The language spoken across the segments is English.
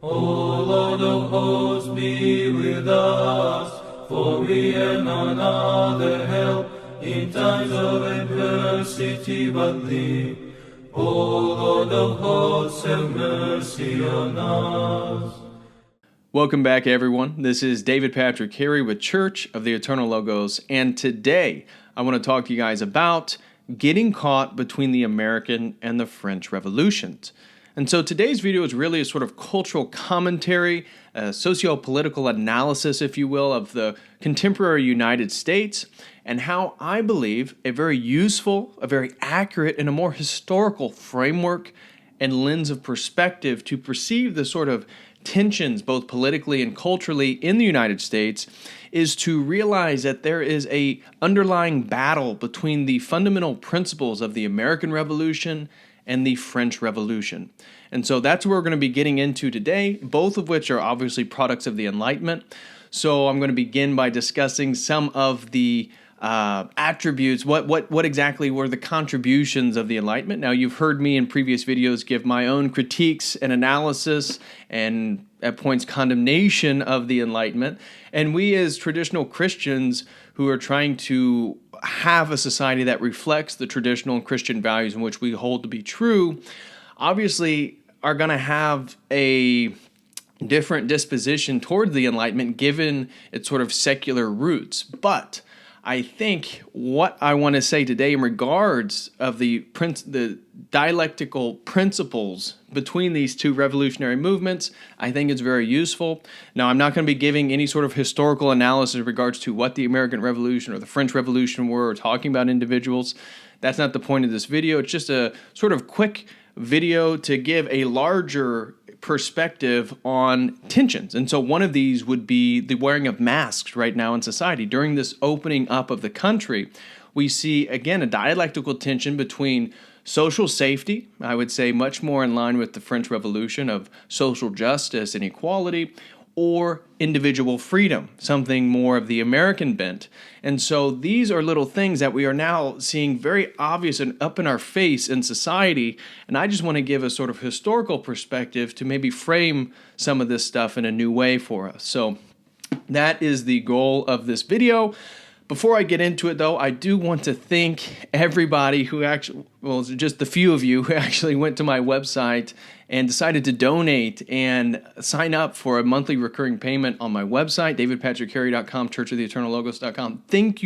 O Lord of hosts, be with us, for we have none other help in times of adversity but Thee. O Lord of hosts, have mercy on us. Welcome back, everyone. This is David Patrick Carey with Church of the Eternal Logos, and today I want to talk to you guys about getting caught between the American and the French revolutions. And so today's video is really a sort of cultural commentary, a socio-political analysis, if you will, of the contemporary United States and how I believe a very useful, a very accurate, and a more historical framework and lens of perspective to perceive the sort of tensions, both politically and culturally, in the United States is to realize that there is a underlying battle between the fundamental principles of the American Revolution and the French Revolution. And so that's what we're going to be getting into today, both of which are obviously products of the Enlightenment. So I'm going to begin by discussing some of the attributes, what exactly were the contributions of the Enlightenment. Now, you've heard me in previous videos give my own critiques and analysis and at points condemnation of the Enlightenment. And we as traditional Christians who are trying to have a society that reflects the traditional Christian values in which we hold to be true, obviously are going to have a different disposition toward the Enlightenment given its sort of secular roots. But I think what I want to say today in regards of the dialectical principles between these two revolutionary movements, I think it's very useful. Now, I'm not going to be giving any sort of historical analysis in regards to what the American Revolution or the French Revolution were, or talking about individuals. That's not the point of this video. It's just a sort of quick video to give a larger perspective on tensions. And so one of these would be the wearing of masks right now in society. During this opening up of the country, we see, again, a dialectical tension between social safety, I would say much more in line with the French Revolution, of social justice and equality, or individual freedom, something more of the American bent. And so these are little things that we are now seeing very obvious and up in our face in society. And I just want to give a sort of historical perspective to maybe frame some of this stuff in a new way for us. So that is the goal of this video. Before I get into it, though, I do want to thank everybody who actually, well, just the few of you who actually went to my website and decided to donate and sign up for a monthly recurring payment on my website, davidpatrickcarey.com, churchoftheeternallogos.com. Thank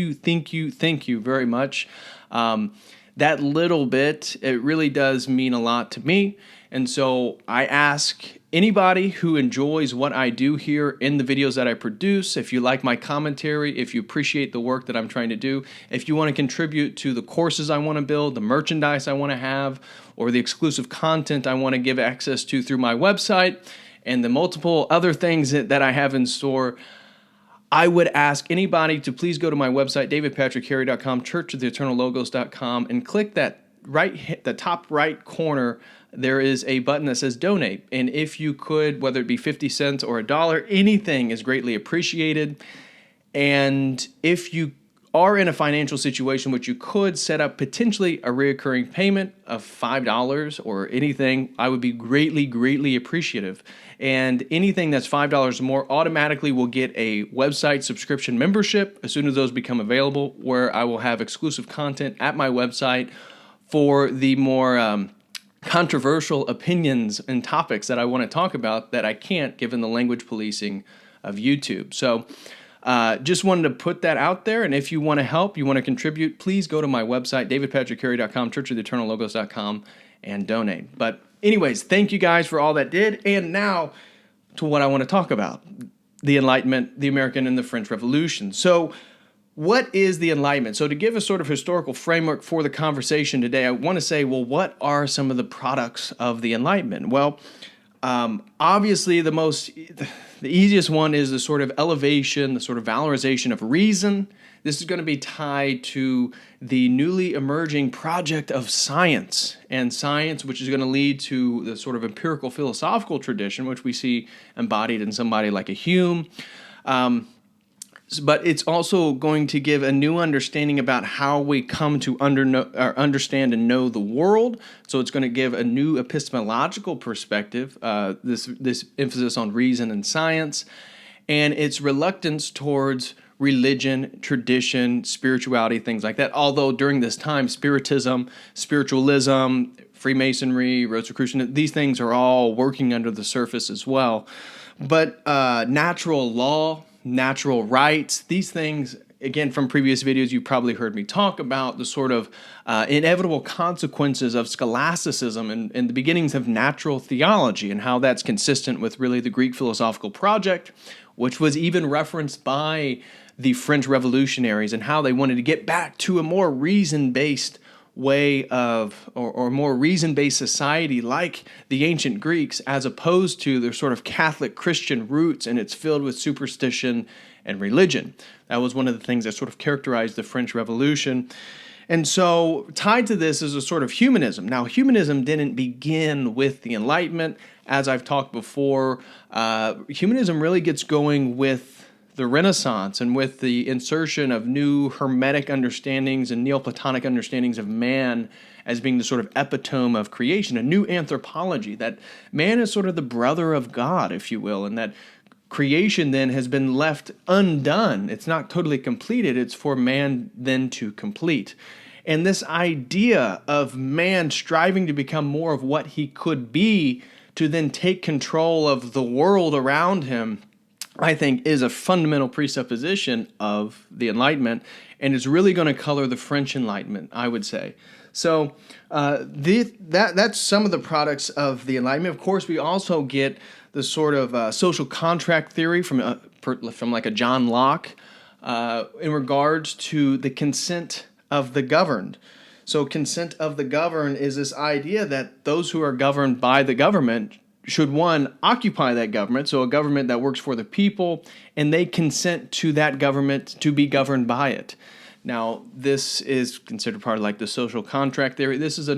you very much. That little bit, it really does mean a lot to me. And so I ask anybody who enjoys what I do here in the videos that I produce, if you like my commentary, if you appreciate the work that I'm trying to do, if you want to contribute to the courses I want to build, the merchandise I want to have, or the exclusive content I want to give access to through my website, and the multiple other things that I have in store, I would ask anybody to please go to my website, davidpatrickcarey.com, churchoftheeternallogos.com, and click that the top right corner. There is a button that says donate. And if you could, whether it be 50 cents or $1, anything is greatly appreciated. And if you are in a financial situation which you could set up potentially a recurring payment of $5 or anything, I would be greatly appreciative. And anything that's $5 or more automatically will get a website subscription membership as soon as those become available, where I will have exclusive content at my website for the more controversial opinions and topics that I want to talk about that I can't given the language policing of YouTube. So just wanted to put that out there. And if you want to help, you want to contribute, please go to my website, davidpatrickcarey.com, churchoftheeternallogos.com, and donate. But anyways, thank you guys for all that did. And now to what I want to talk about, the Enlightenment, the American and the French Revolution. So what is the Enlightenment? So to give a sort of historical framework for the conversation today, I want to say, well, what are some of the products of the Enlightenment? Well, obviously the easiest one is the sort of elevation, the sort of valorization of reason. This is going to be tied to the newly emerging project of science, and science which is going to lead to the sort of empirical philosophical tradition, which we see embodied in somebody like a Hume. But it's also going to give a new understanding about how we come to understand and know the world. So it's going to give a new epistemological perspective, this emphasis on reason and science, and its reluctance towards religion, tradition, spirituality, things like that. Although during this time, Spiritism, spiritualism, Freemasonry, Rosicrucian, these things are all working under the surface as well. But natural law, natural rights, these things, again, from previous videos, you probably heard me talk about the sort of inevitable consequences of scholasticism and the beginnings of natural theology and how that's consistent with really the Greek philosophical project, which was even referenced by the French revolutionaries and how they wanted to get back to a more reason-based way of, or more reason-based society like the ancient Greeks, as opposed to their sort of Catholic Christian roots, and it's filled with superstition and religion. That was one of the things that sort of characterized the French Revolution. And so tied to this is a sort of humanism. Now, humanism didn't begin with the Enlightenment. As I've talked before, humanism really gets going with the Renaissance and with the insertion of new Hermetic understandings and Neoplatonic understandings of man as being the sort of epitome of creation, a new anthropology, that man is sort of the brother of God, if you will, and that creation then has been left undone. It's not totally completed. It's for man then to complete. And this idea of man striving to become more of what he could be to then take control of the world around him, I think, is a fundamental presupposition of the Enlightenment, and is really going to color the French Enlightenment, I would say. So that's some of the products of the Enlightenment. Of course, we also get the sort of social contract theory from like a John Locke in regards to the consent of the governed. So consent of the governed is this idea that those who are governed by the government should, one, occupy that government, so a government that works for the people, and they consent to that government to be governed by it. Now, this is considered part of like the social contract theory. This is a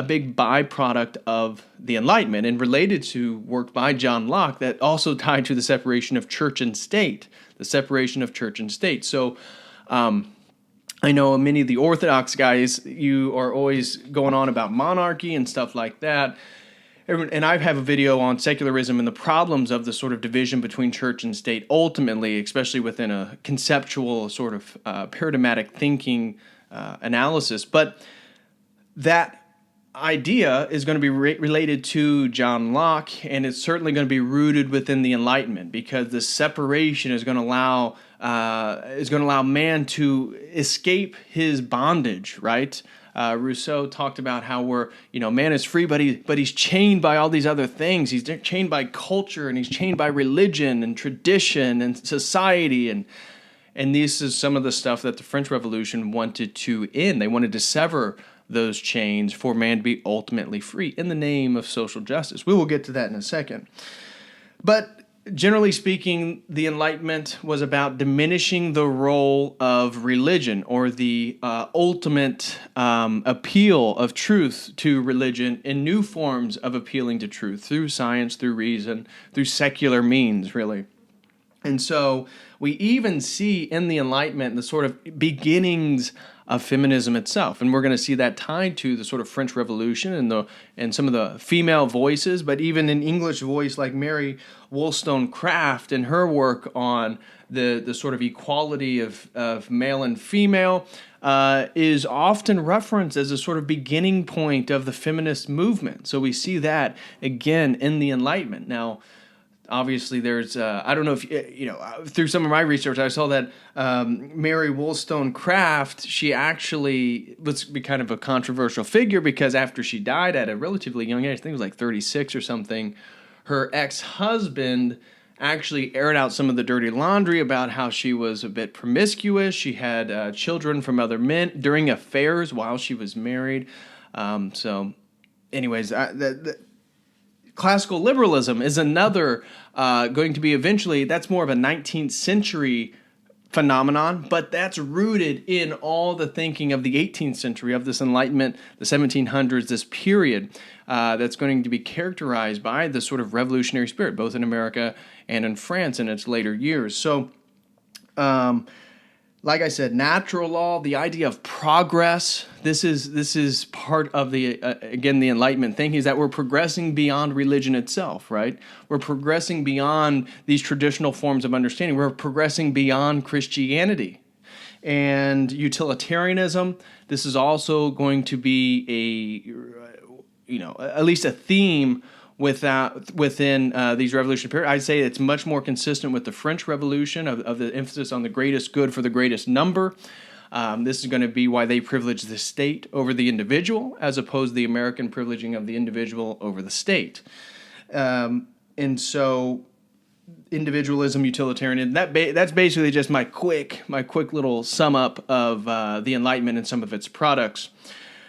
big byproduct of the Enlightenment and related to work by John Locke that also tied to the separation of church and state, the separation of church and state. So I know many of the Orthodox guys, you are always going on about monarchy and stuff like that. And I have a video on secularism and the problems of the sort of division between church and state, ultimately, especially within a conceptual sort of paradigmatic thinking analysis. But that idea is going to be related to John Locke, and it's certainly going to be rooted within the Enlightenment, because the separation is going to allow man to escape his bondage, right? Rousseau talked about how man is free, but he's chained by all these other things. He's chained by culture, and he's chained by religion and tradition and society, and this is some of the stuff that the French Revolution wanted to end. They wanted to sever those chains for man to be ultimately free in the name of social justice. We will get to that in a second. But generally speaking, the Enlightenment was about diminishing the role of religion, or the ultimate appeal of truth to religion, in new forms of appealing to truth through science, through reason, through secular means, really. And so we even see in the Enlightenment the sort of beginnings of feminism itself, and we're going to see that tied to the sort of French Revolution and some of the female voices, but even an English voice like Mary Wollstonecraft and her work on the sort of equality of male and female is often referenced as a sort of beginning point of the feminist movement. So we see that again in the Enlightenment. Now, obviously, there's, I don't know if, through some of my research, I saw that Mary Wollstonecraft, she actually was kind of a controversial figure, because after she died at a relatively young age, I think it was like 36 or something, her ex-husband actually aired out some of the dirty laundry about how she was a bit promiscuous. She had children from other men during affairs while she was married. So anyways, classical liberalism is another going to be eventually, that's more of a 19th century phenomenon, but that's rooted in all the thinking of the 18th century, of this Enlightenment, the 1700s, this period that's going to be characterized by the sort of revolutionary spirit, both in America and in France in its later years. So Like I said, natural law, the idea of progress. This is part of the again the Enlightenment thinking, is that we're progressing beyond religion itself, right? We're progressing beyond these traditional forms of understanding. We're progressing beyond Christianity. And utilitarianism, this is also going to be at least a theme within these revolutionary periods. I'd say it's much more consistent with the French Revolution of the emphasis on the greatest good for the greatest number. This is going to be why they privilege the state over the individual, as opposed to the American privileging of the individual over the state. And so individualism, utilitarianism, that's basically just my quick little sum up of the Enlightenment and some of its products.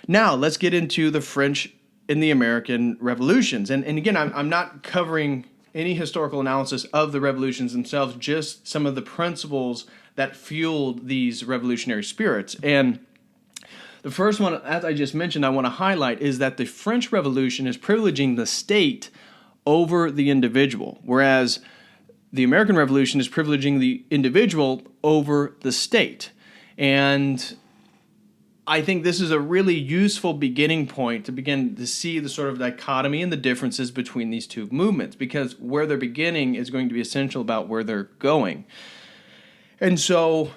Now, let's get into the French and the American revolutions. And again, I'm not covering any historical analysis of the revolutions themselves, just some of the principles that fueled these revolutionary spirits. And the first one, as I just mentioned, I want to highlight is that the French Revolution is privileging the state over the individual, whereas the American Revolution is privileging the individual over the state. And I think this is a really useful beginning point to begin to see the sort of dichotomy and the differences between these two movements, because where they're beginning is going to be essential about where they're going. And so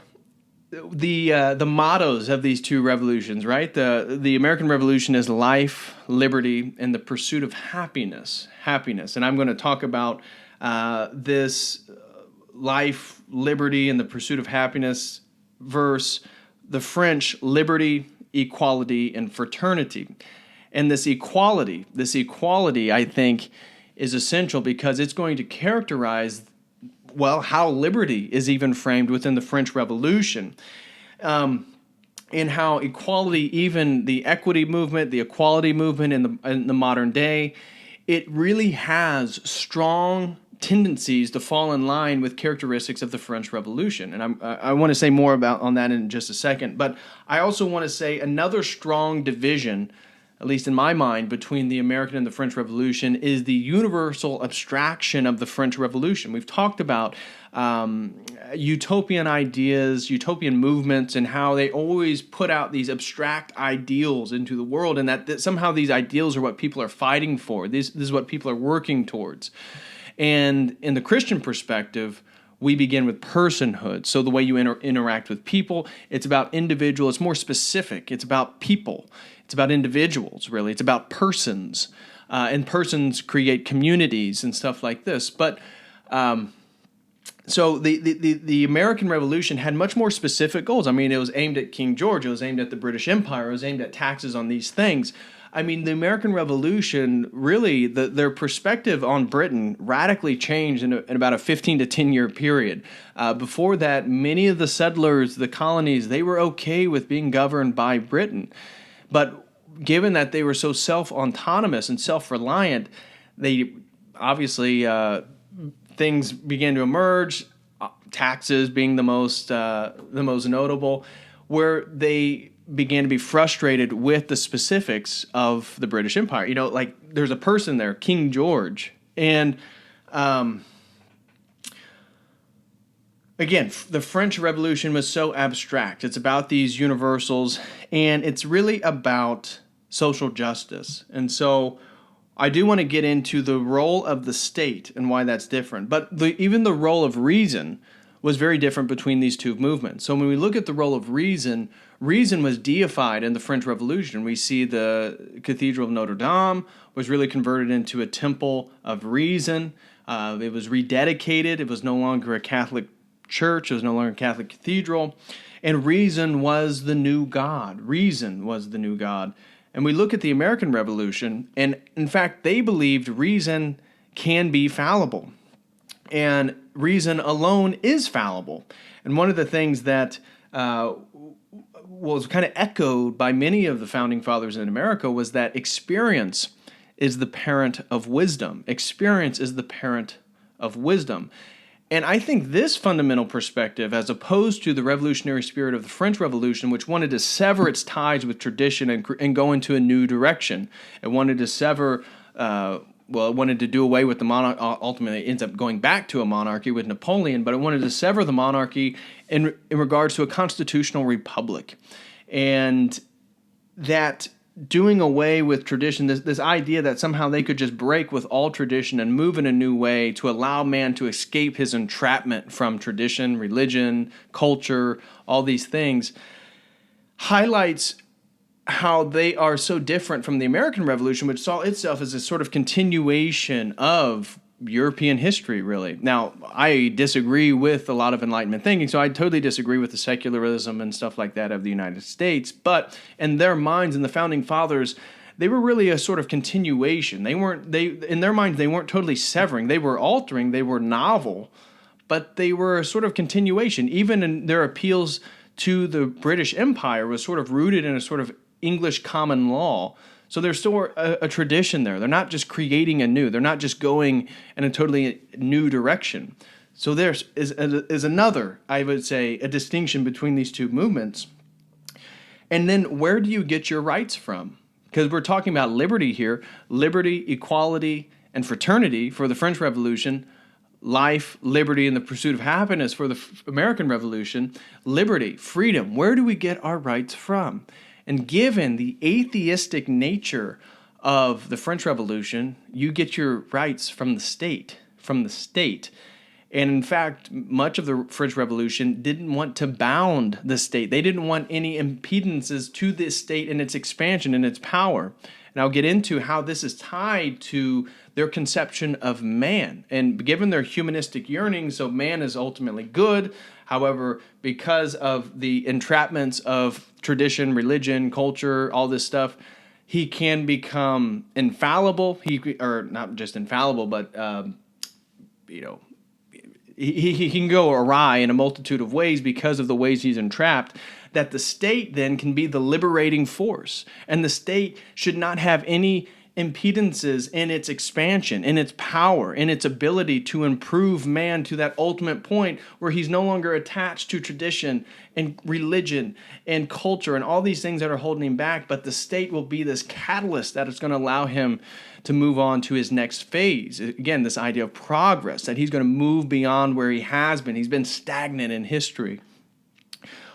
the mottos of these two revolutions, right? The American Revolution is life, liberty, and the pursuit of happiness. And I'm going to talk about this life, liberty, and the pursuit of happiness versus the French liberty, equality, and fraternity. And this equality, I think, is essential because it's going to characterize, how liberty is even framed within the French Revolution. In how equality, even the equity movement, the equality movement in the modern day, it really has strong tendencies to fall in line with characteristics of the French Revolution. And I want to say more on that in just a second. But I also want to say another strong division, at least in my mind, between the American and the French Revolution is the universal abstraction of the French Revolution. We've talked about utopian ideas, utopian movements, and how they always put out these abstract ideals into the world, and that somehow these ideals are what people are fighting for. This is what people are working towards. And in the Christian perspective, we begin with personhood. So the way you interact with people, it's about individual. It's more specific. It's about people. It's about individuals, really. It's about persons. And persons create communities and stuff like this. But so the American Revolution had much more specific goals. I mean, it was aimed at King George. It was aimed at the British Empire. It was aimed at taxes on these things. I mean, the American Revolution, really, their perspective on Britain radically changed in about a 15 to 10 year period. Before that, many of the settlers, the colonies, they were okay with being governed by Britain. But given that they were so self-autonomous and self-reliant, they obviously, things began to emerge, taxes being the most notable, where they began to be frustrated with the specifics of the British Empire. You know, like there's a person there, King George. And again, the French Revolution was so abstract. It's about these universals, and it's really about social justice. And so I do want to get into the role of the state and why that's different. But even the role of reason was very different between these two movements. So when we look at the role of reason, reason was deified in the French Revolution. We see the Cathedral of Notre Dame was really converted into a temple of reason. It was rededicated. It was no longer a Catholic church. It was no longer a Catholic cathedral. And reason was the new God. Reason was the new God. And we look at the American Revolution, and in fact, they believed reason can be fallible. And reason alone is fallible. And one of the things that was kind of echoed by many of the founding fathers in America was that experience is the parent of wisdom. Experience is the parent of wisdom. And I think this fundamental perspective, as opposed to the revolutionary spirit of the French Revolution, which wanted to sever its ties with tradition and go into a new direction, it wanted to sever it wanted to do away with the monarchy. Ultimately, it ends up going back to a monarchy with Napoleon, but it wanted to sever the monarchy in regards to a constitutional republic. And that doing away with tradition, this idea that somehow they could just break with all tradition and move in a new way to allow man to escape his entrapment from tradition, religion, culture, all these things, highlights how they are so different from the American Revolution, which saw itself as a sort of continuation of European history, really. Now, I disagree with a lot of Enlightenment thinking, so I totally disagree with the secularism and stuff like that of the United States. But in their minds, in the Founding Fathers, they were really a sort of continuation. In their minds, they weren't totally severing. They were altering. They were novel, but they were a sort of continuation. Even in their appeals to the British Empire was sort of rooted in a sort of English common law. So there's still a tradition there. They're not just creating anew. They're not just going in a totally new direction. So there is another, I would say, a distinction between these two movements. And then where do you get your rights from? Because we're talking about liberty here. Liberty, equality, and fraternity for the French Revolution. Life, liberty, and the pursuit of happiness for the American Revolution. Liberty, freedom. Where do we get our rights from? And given the atheistic nature of the French Revolution, you get your rights from the state. And in fact, much of the French Revolution didn't want to bound the state. They didn't want any impedances to this state and its expansion and its power. And I'll get into how this is tied to their conception of man. And given their humanistic yearnings, so man is ultimately good. However, because of the entrapments of tradition, religion, culture, all this stuff, he can become infallible. Or not just infallible, but he can go awry in a multitude of ways because of the ways he's entrapped. That the state then can be the liberating force, and the state should not have any impedances in its expansion, in its power, in its ability to improve man to that ultimate point where he's no longer attached to tradition and religion and culture and all these things that are holding him back, but the state will be this catalyst that is going to allow him to move on to his next phase. Again, this idea of progress, that he's going to move beyond where he has been. He's been stagnant in history.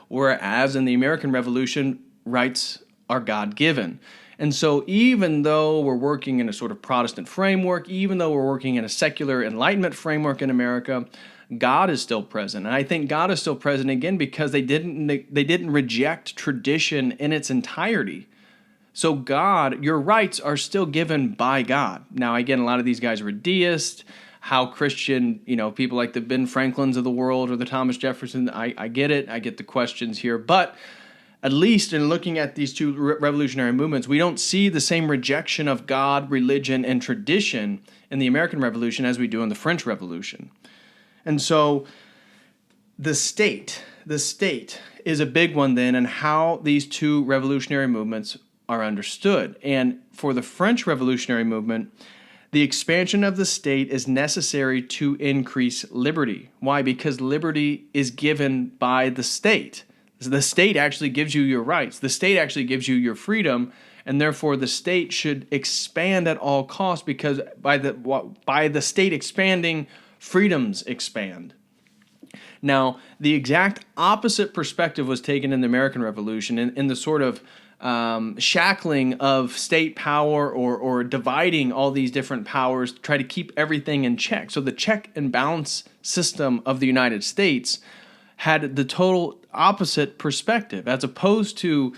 Whereas in the American Revolution, rights are God-given. And so even though we're working in a sort of Protestant framework, even though we're working in a secular Enlightenment framework in America, God is still present. And I think God is still present again because they didn't reject tradition in its entirety. So God, your rights are still given by God. Now, again, a lot of these guys were deists. How Christian, people like the Ben Franklins of the world or the Thomas Jefferson, I get it. I get the questions here. But at least in looking at these two revolutionary movements, we don't see the same rejection of God, religion, and tradition in the American Revolution as we do in the French Revolution. And so the state is a big one then in how these two revolutionary movements are understood. And for the French Revolutionary movement, the expansion of the state is necessary to increase liberty. Why? Because liberty is given by the state. The state actually gives you your rights. The state actually gives you your freedom, and therefore the state should expand at all costs because by the state expanding, freedoms expand. Now, the exact opposite perspective was taken in the American Revolution in the sort of shackling of state power or dividing all these different powers to try to keep everything in check. So the check and balance system of the United States had the total opposite perspective, as opposed to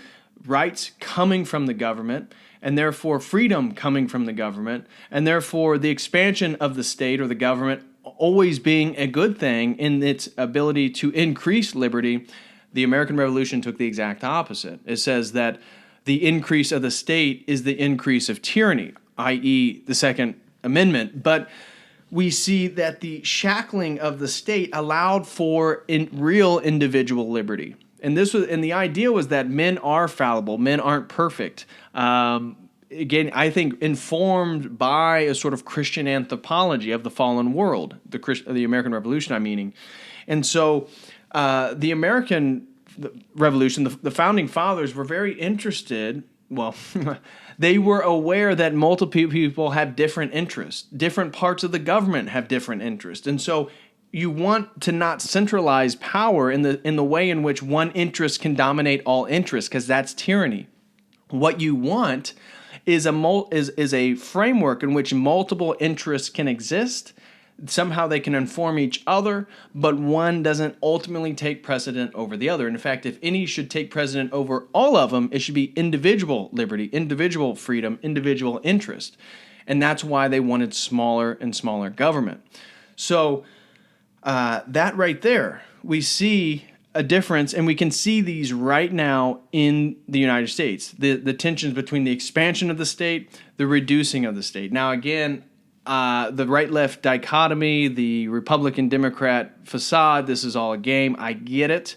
rights coming from the government, and therefore freedom coming from the government, and therefore the expansion of the state or the government always being a good thing in its ability to increase liberty. The American Revolution took the exact opposite. It says that the increase of the state is the increase of tyranny, i.e. the Second Amendment. But we see that the shackling of the state allowed for real individual liberty. And the idea was that men are fallible, men aren't perfect. Again, I think informed by a sort of Christian anthropology of the fallen world, the American Revolution, I'm meaning. And so the American Revolution, the Founding Fathers were very interested well, they were aware that multiple people have different interests. Different parts of the government have different interests. And so you want to not centralize power in the way in which one interest can dominate all interests, because that's tyranny. What you want is a framework in which multiple interests can exist. Somehow they can inform each other, but one doesn't ultimately take precedent over the other. And in fact, if any should take precedent over all of them, it should be individual liberty, individual freedom, individual interest. And that's why they wanted smaller and smaller government. So that right there, we see a difference, and we can see these right now in the United States. The tensions between the expansion of the state, the reducing of the state. Now, again, the right-left dichotomy, the Republican-Democrat facade, this is all a game. I get it.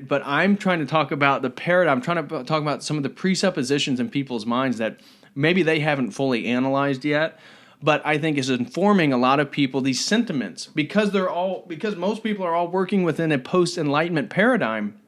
But I'm trying to talk about the paradigm. I'm trying to talk about some of the presuppositions in people's minds that maybe they haven't fully analyzed yet, but I think is informing a lot of people these sentiments. Because most people are all working within a post-Enlightenment paradigm,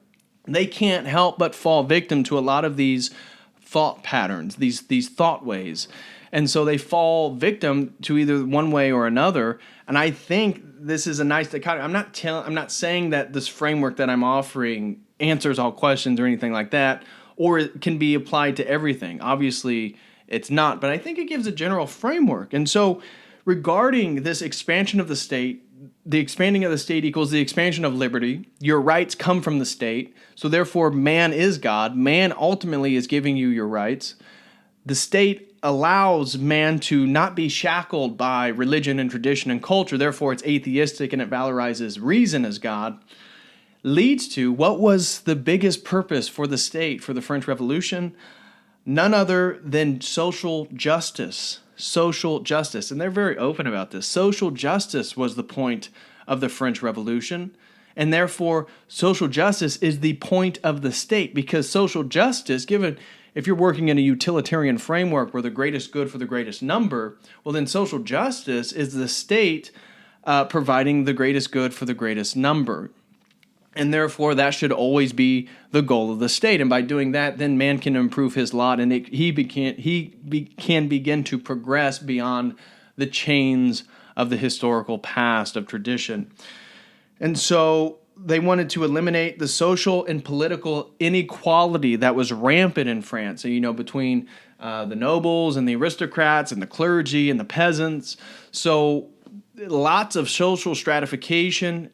they can't help but fall victim to a lot of these thought patterns, these thought ways. And so they fall victim to either one way or another. And I think this is a nice dichotomy. I'm not saying that this framework that I'm offering answers all questions or anything like that, or it can be applied to everything. Obviously, it's not, but I think it gives a general framework. And so regarding this expansion of the state, the expanding of the state equals the expansion of liberty. Your rights come from the state. So therefore, man is God. Man ultimately is giving you your rights. The state allows man to not be shackled by religion and tradition and culture. Therefore, it's atheistic and it valorizes reason as God. Leads to what was the biggest purpose for the state, for the French Revolution? None other than social justice. Social justice. And they're very open about this. Social justice was the point of the French Revolution. And therefore, social justice is the point of the state. Because social justice, if you're working in a utilitarian framework where the greatest good for the greatest number, well, then social justice is the state providing the greatest good for the greatest number. And therefore, that should always be the goal of the state. And by doing that, then man can improve his lot, and he can begin to progress beyond the chains of the historical past, of tradition. And so they wanted to eliminate the social and political inequality that was rampant in France, between the nobles and the aristocrats and the clergy and the peasants. So lots of social stratification,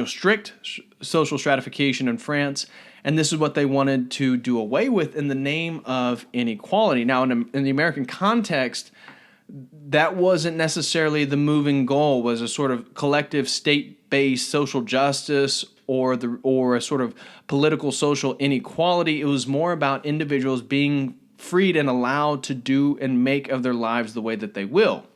strict social stratification in France, and this is what they wanted to do away with in the name of inequality. Now, in the American context, that wasn't necessarily the moving goal, was a sort of collective state-based social justice or a sort of political social inequality. It was more about individuals being freed and allowed to do and make of their lives the way that they will.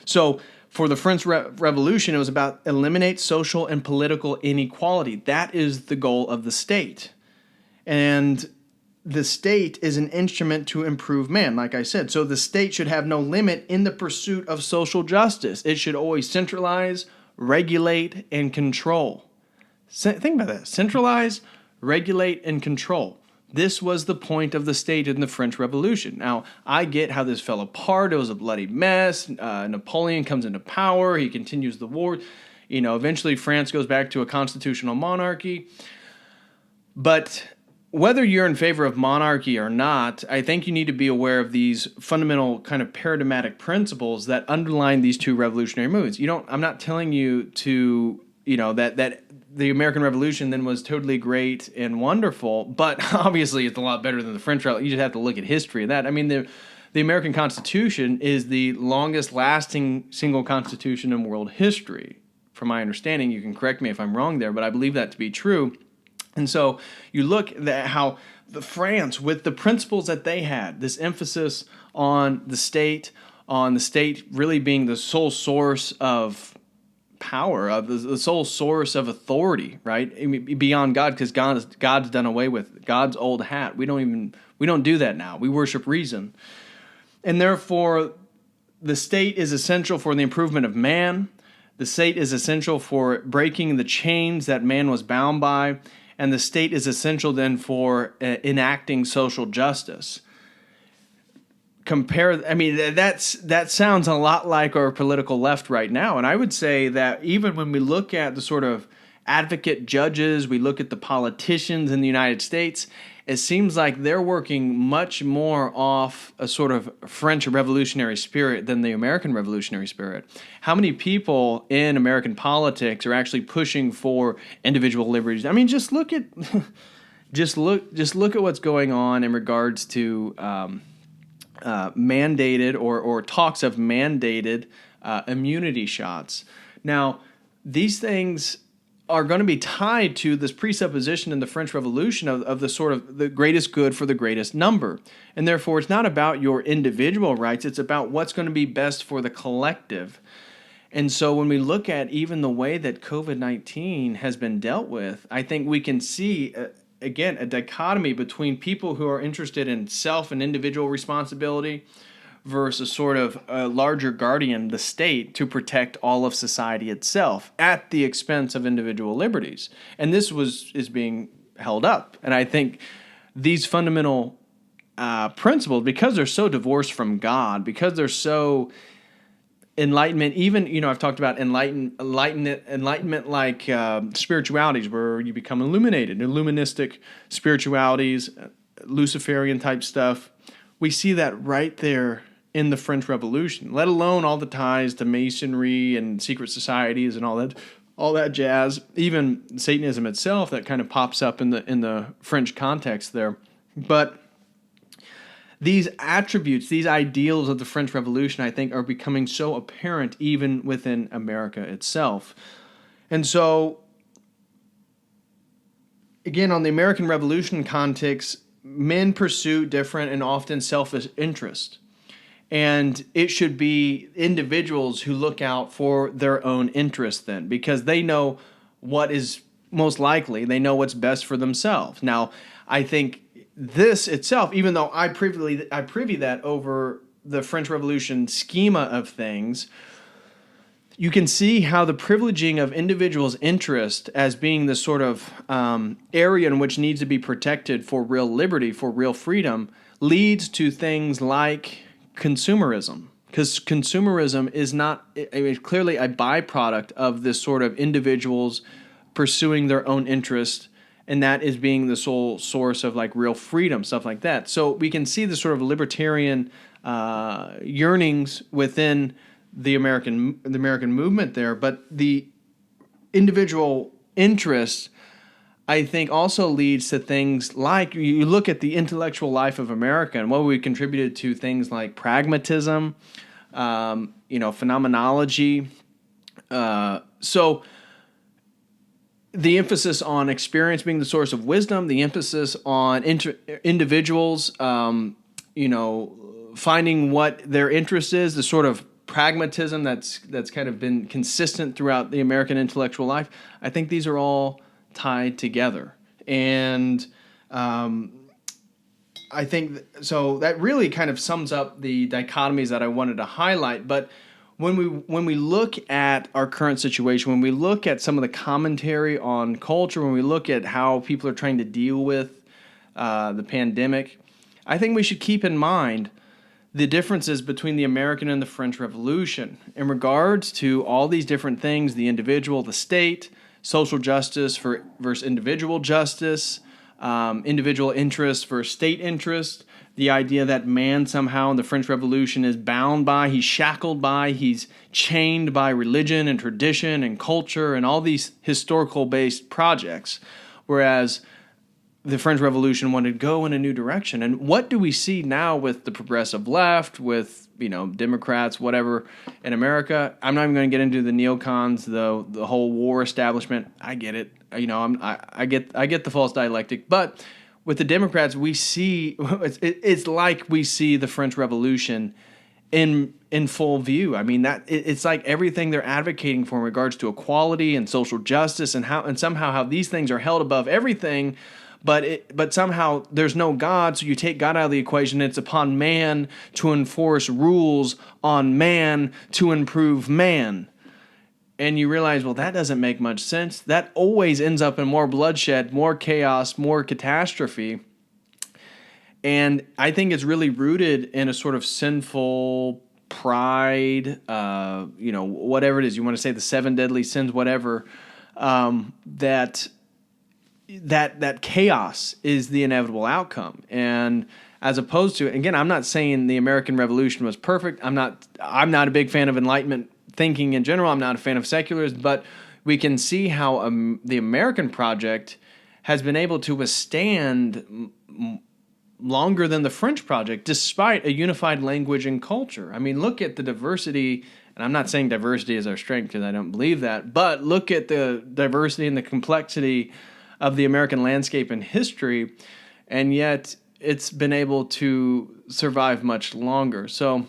So for the French Revolution, it was about eliminate social and political inequality. That is the goal of the state. And the state is an instrument to improve man, like I said. So the state should have no limit in the pursuit of social justice. It should always centralize, regulate, and control. Think about that. Centralize, regulate, and control. This was the point of the state in the French Revolution. Now, I get how this fell apart. It was a bloody mess. Napoleon comes into power. He continues the war. Eventually France goes back to a constitutional monarchy. But whether you're in favor of monarchy or not, I think you need to be aware of these fundamental kind of paradigmatic principles that underline these two revolutionary movements. I'm not telling you to, that the American Revolution then was totally great and wonderful, but obviously it's a lot better than the French Revolution. You just have to look at history of that. I mean, the American Constitution is the longest lasting single constitution in world history. From my understanding, you can correct me if I'm wrong there, but I believe that to be true. And so you look at how France, with the principles that they had, this emphasis on the state really being the sole source of power, of the sole source of authority, right? I mean, beyond God, because God's done away with God's old hat. We don't do that now. We worship reason. And therefore, the state is essential for the improvement of man. The state is essential for breaking the chains that man was bound by. and the state is essential then for enacting social justice. That sounds a lot like our political left right now. And I would say that even when we look at the sort of advocate judges, we look at the politicians in the United States, it seems like they're working much more off a sort of French revolutionary spirit than the American revolutionary spirit. How many people in American politics are actually pushing for individual liberties? I mean, just look at just look at what's going on in regards to mandated or talks of mandated immunity shots. Now, these things are going to be tied to this presupposition in the French Revolution of the sort of the greatest good for the greatest number. And therefore, it's not about your individual rights, it's about what's going to be best for the collective. And so when we look at even the way that COVID-19 has been dealt with, I think we can see, again, a dichotomy between people who are interested in self and individual responsibility versus sort of a larger guardian, the state, to protect all of society itself at the expense of individual liberties. And this is being held up. And I think these fundamental principles, because they're so divorced from God, because they're so Enlightenment, even, I've talked about enlightenment like spiritualities where you become illuminated, illuministic spiritualities, Luciferian type stuff. We see that right there in the French Revolution, let alone all the ties to Masonry and secret societies and all that jazz. Even Satanism itself that kind of pops up in the French context there. But these attributes, these ideals of the French Revolution, I think, are becoming so apparent even within America itself. And so, again, on the American Revolution context, men pursue different and often selfish interests. And it should be individuals who look out for their own interests then, because they know what is most likely, they know what's best for themselves. Now, I think this itself, even though I privy that over the French Revolution schema of things, you can see how the privileging of individuals' interest as being the sort of area in which needs to be protected for real liberty, for real freedom, leads to things like consumerism. Because consumerism is clearly a byproduct of this sort of individuals pursuing their own interest, and that is being the sole source of like real freedom, stuff like that. So we can see the sort of libertarian yearnings within the American movement there, but the individual interest, I think, also leads to things like, you look at the intellectual life of America and what we contributed to things like pragmatism, phenomenology. So the emphasis on experience being the source of wisdom, the emphasis on individuals, finding what their interest is, the sort of pragmatism that's kind of been consistent throughout the American intellectual life. I think these are all tied together. And I think so that really kind of sums up the dichotomies that I wanted to highlight. But when we look at our current situation, when we look at some of the commentary on culture, when we look at how people are trying to deal with the pandemic, I think we should keep in mind the differences between the American and the French Revolution in regards to all these different things: the individual, the state, social justice versus individual justice, individual interest versus state interest, the idea that man somehow in the French Revolution is bound by, he's shackled by, he's chained by religion and tradition and culture and all these historical-based projects, whereas the French Revolution wanted to go in a new direction. And what do we see now with the progressive left, with Democrats, whatever, in America? I'm not even going to get into the neocons, the whole war establishment. I get it. I get the false dialectic. But with the Democrats, we see it's like we see the French Revolution in full view. I mean, that it's like everything they're advocating for in regards to equality and social justice and somehow how these things are held above everything. But somehow there's no God, so you take God out of the equation. It's upon man to enforce rules on man to improve man. and you realize, well, that doesn't make much sense. That always ends up in more bloodshed, more chaos, more catastrophe. And I think it's really rooted in a sort of sinful pride, whatever it is. You want to say the 7 deadly sins, whatever, that chaos is the inevitable outcome. And as opposed to, again, I'm not saying the American Revolution was perfect. I'm not a big fan of Enlightenment thinking in general. I'm not a fan of secularists, but we can see how the American project has been able to withstand longer than the French project, despite a unified language and culture. I mean, look at the diversity, and I'm not saying diversity is our strength because I don't believe that, but look at the diversity and the complexity of the American landscape and history, and yet it's been able to survive much longer. So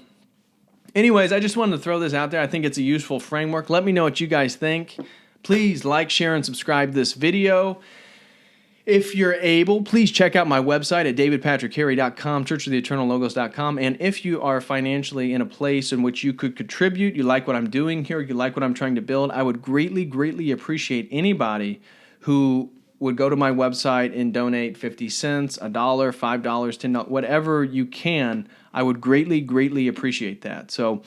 anyways, I just wanted to throw this out there. I think it's a useful framework. Let me know what you guys think. Please like, share, and subscribe this video. If you're able, please check out my website at davidpatrickcarey.com, churchoftheeternallogos.com. And if you are financially in a place in which you could contribute, you like what I'm doing here, you like what I'm trying to build, I would greatly, greatly appreciate anybody who would go to my website and donate 50 cents, $1, $5, $10, whatever you can. I would greatly, greatly appreciate that. So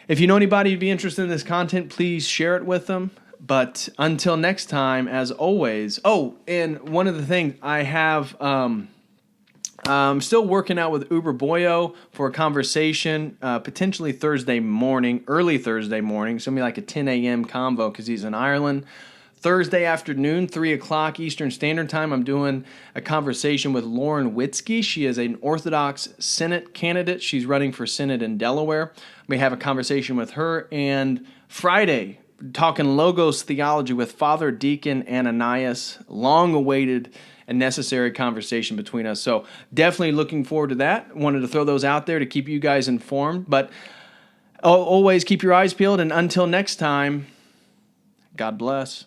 if you know anybody who'd be interested in this content, please share it with them. But until next time, as always, and one of the things I have, I'm still working out with Uber Boyo for a conversation, potentially Thursday morning, early Thursday morning. It's going to be like a 10 a.m. convo because he's in Ireland. Thursday afternoon, 3 o'clock Eastern Standard Time, I'm doing a conversation with Lauren Witzke. She is an Orthodox Senate candidate. She's running for Senate in Delaware. We have a conversation with her. And Friday, talking Logos theology with Father Deacon Ananias. Long-awaited and necessary conversation between us. So definitely looking forward to that. Wanted to throw those out there to keep you guys informed. But always keep your eyes peeled. And until next time, God bless.